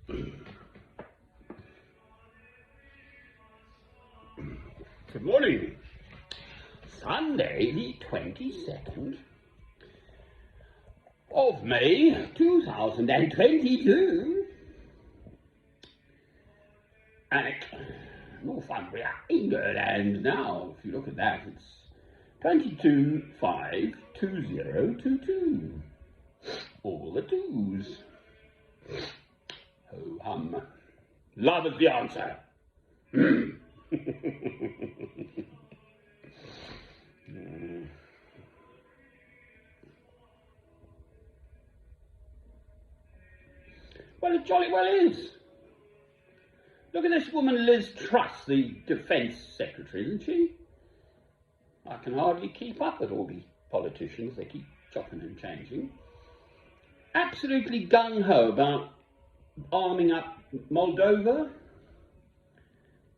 Good morning. Sunday, the 22nd of May, 2022. And Northumbria, England. Now, if you look at that, it's 22/5/2022. All the twos. Ho hum. Love is the answer. Well, it jolly well is. Look at this woman, Liz Truss, the Defence Secretary, isn't she? I can hardly keep up with all these politicians. They keep chopping and changing. Absolutely gung-ho about arming up Moldova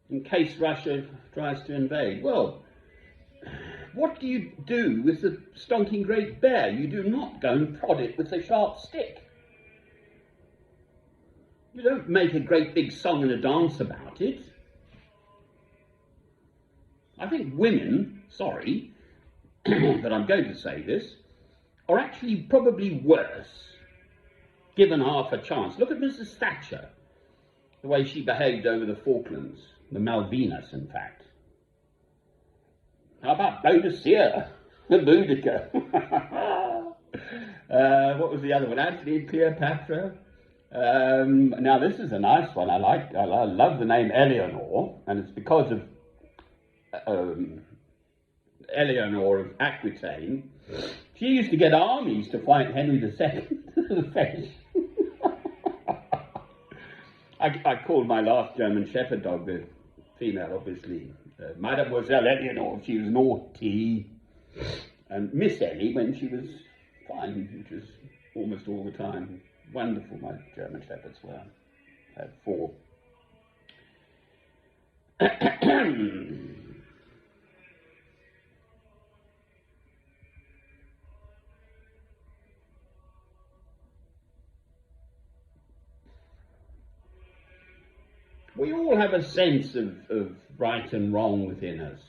in case Russia tries to invade. Well, what do you do with the stonking great bear? You do not go and prod it with a sharp stick. You don't make a great big song and a dance about it. I think women, sorry, but I'm going to say this, are actually probably worse, given half a chance. Look at Mrs. Thatcher, the way she behaved over the Falklands, the Malvinas, in fact. How about Boadicea, the Boudica? What was the other one? Antony and Cleopatra. Now this is a nice one. I love the name Eleanor, and it's because of Eleanor of Aquitaine. She used to get armies to fight Henry II. The face. I called my last German Shepherd dog, the female, obviously, Mademoiselle Eleanor. She was naughty, and Miss Ellie when she was fine, which was almost all the time. Wonderful, my German Shepherds were. I had 4. We all have a sense of right and wrong within us,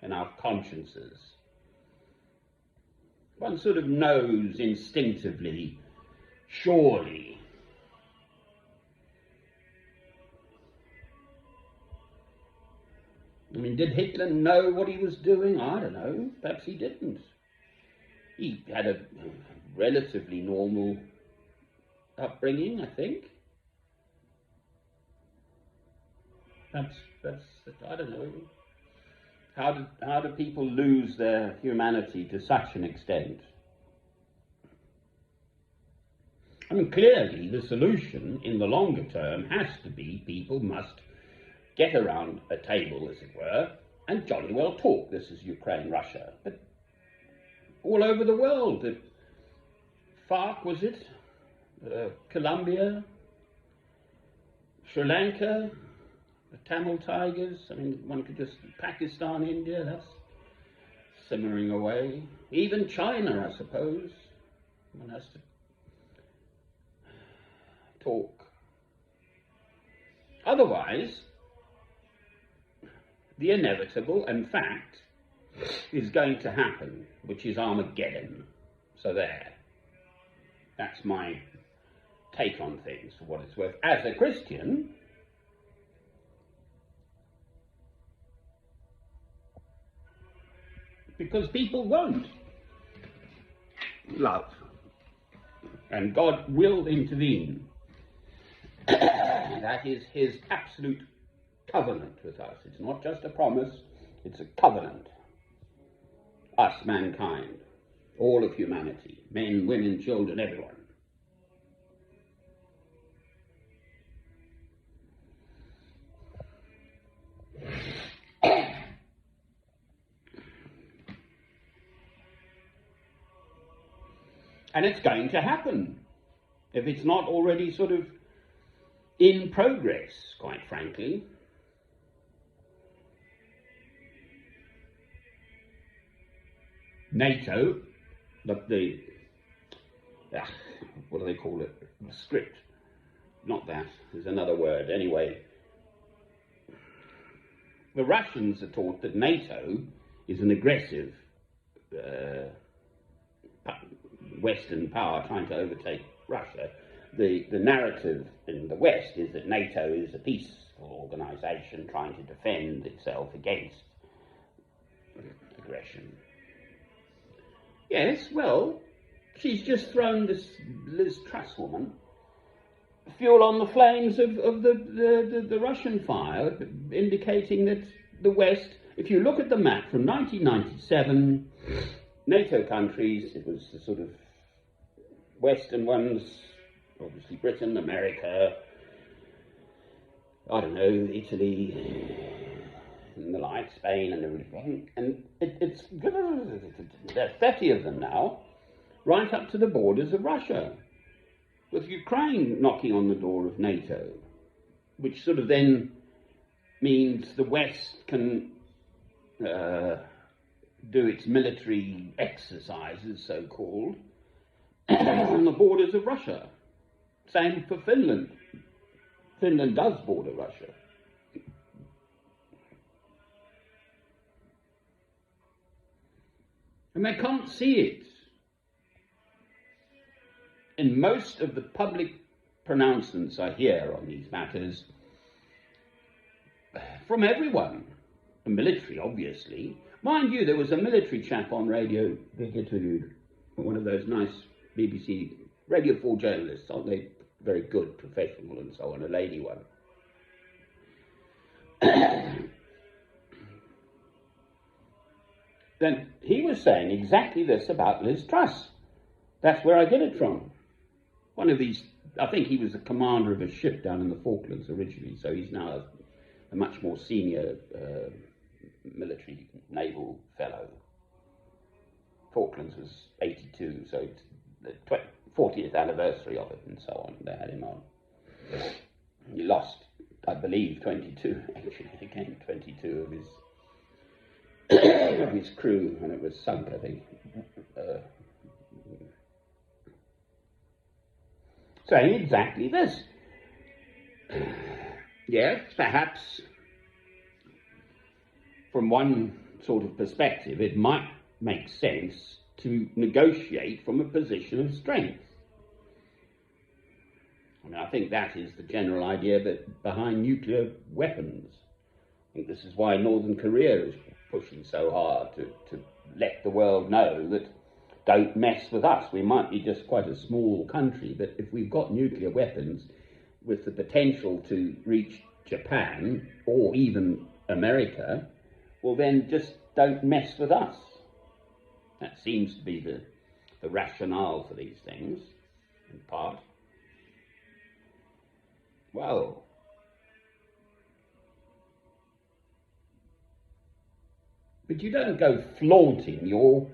in our consciences. One sort of knows instinctively, surely. I mean, did Hitler know what he was doing? I don't know. Perhaps he didn't. He had a relatively normal upbringing, I think. That's I don't know. How do people lose their humanity to such an extent? I mean, clearly the solution in the longer term has to be people must get around a table, as it were, and jolly well talk. This is Ukraine, Russia, but all over the world. The FARC, was it? Colombia, Sri Lanka, the Tamil Tigers. I mean, one could just, Pakistan, India, that's simmering away. Even China, I suppose. One has to talk. Otherwise, the inevitable, in fact, is going to happen, which is Armageddon. So there. That's my take on things, for what it's worth. As a Christian, because people won't love, and God will intervene. That is his absolute covenant with us. It's not just a promise, it's a covenant. Us, mankind, all of humanity, men, women, children, everyone. And it's going to happen, if it's not already sort of in progress, quite frankly. NATO, what do they call it? The script not that, there's another word. Anyway, the Russians are taught that NATO is an aggressive Western power trying to overtake Russia. The narrative in the West is that NATO is a peaceful organisation trying to defend itself against aggression. Yes, well, she's just thrown this Liz Truss woman fuel on the flames of the Russian fire, indicating that the West, if you look at the map from 1997, NATO countries, it was the sort of Western ones, obviously Britain, America, I don't know, Italy, and the like, Spain and everything, and it's there are 30 of them now, right up to the borders of Russia, with Ukraine knocking on the door of NATO, which sort of then means the West can do its military exercises, so-called, on the borders of Russia. Same for Finland. Finland does border Russia. And they can't see it. In most of the public pronouncements I hear on these matters, from everyone, the military obviously. Mind you, there was a military chap on radio being interviewed, one of those nice BBC Radio 4 journalists, aren't they? Very good, professional and so on, a lady one. Then he was saying exactly this about Liz Truss. That's where I get it from. One of these, I think he was the commander of a ship down in the Falklands originally, so he's now a much more senior military naval fellow. Falklands was 82, so it's the 40th anniversary of it and so on. They had him on. He lost, I believe, 22, actually, again, 22 of his crew, and it was sunk, I think. Saying exactly this. Yes, perhaps from one sort of perspective, it might make sense to negotiate from a position of strength. I mean, I think that is the general idea that behind nuclear weapons. I think this is why Northern Korea is pushing so hard to let the world know that don't mess with us. We might be just quite a small country, but if we've got nuclear weapons with the potential to reach Japan or even America, well then just don't mess with us. That seems to be the rationale for these things, in part. Well, but you don't go flaunting your...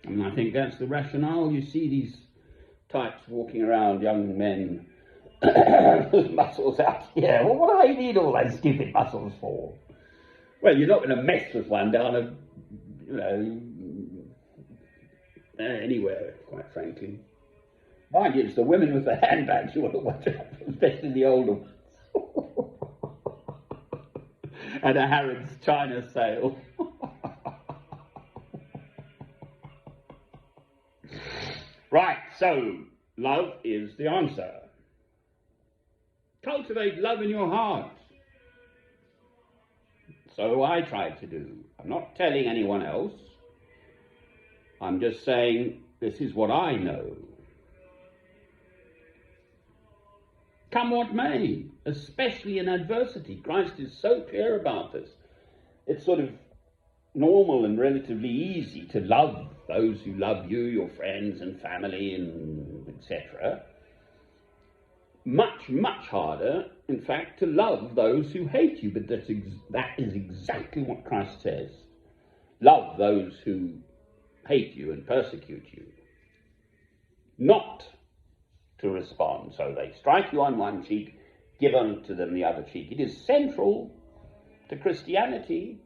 I mean, I think that's the rationale. You see these types walking around, young men, with muscles out here. Well, what do they need all those stupid muscles for? Well, you're not going to mess with one down anywhere, quite frankly. Mind you, it's the women with the handbags you want to watch out for, especially the older ones. And a Harrods China sale. Right, so love is the answer. Cultivate love in your heart. So I tried to do. I'm not telling anyone else. I'm just saying this is what I know. Come what may, especially in adversity. Christ is so clear about this. It's sort of normal and relatively easy to love those who love you, your friends and family, and etc. Much, much harder, in fact, to love those who hate you. But that is exactly what Christ says. Love those who hate you and persecute you. Not to respond. So they strike you on one cheek, give unto them the other cheek. It is central to Christianity.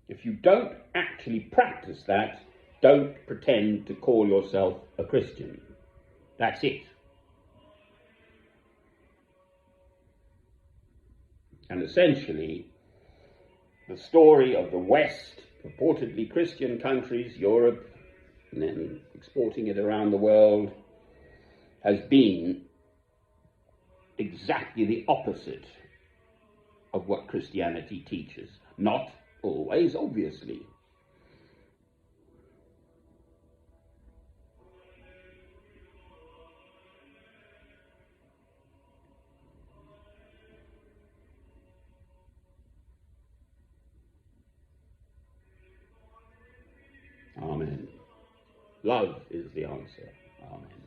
If you don't actually practice that, don't pretend to call yourself a Christian. That's it. And essentially, the story of the West, purportedly Christian countries, Europe, and then exporting it around the world, has been exactly the opposite of what Christianity teaches. Not always, obviously. Amen. Love is the answer. Amen.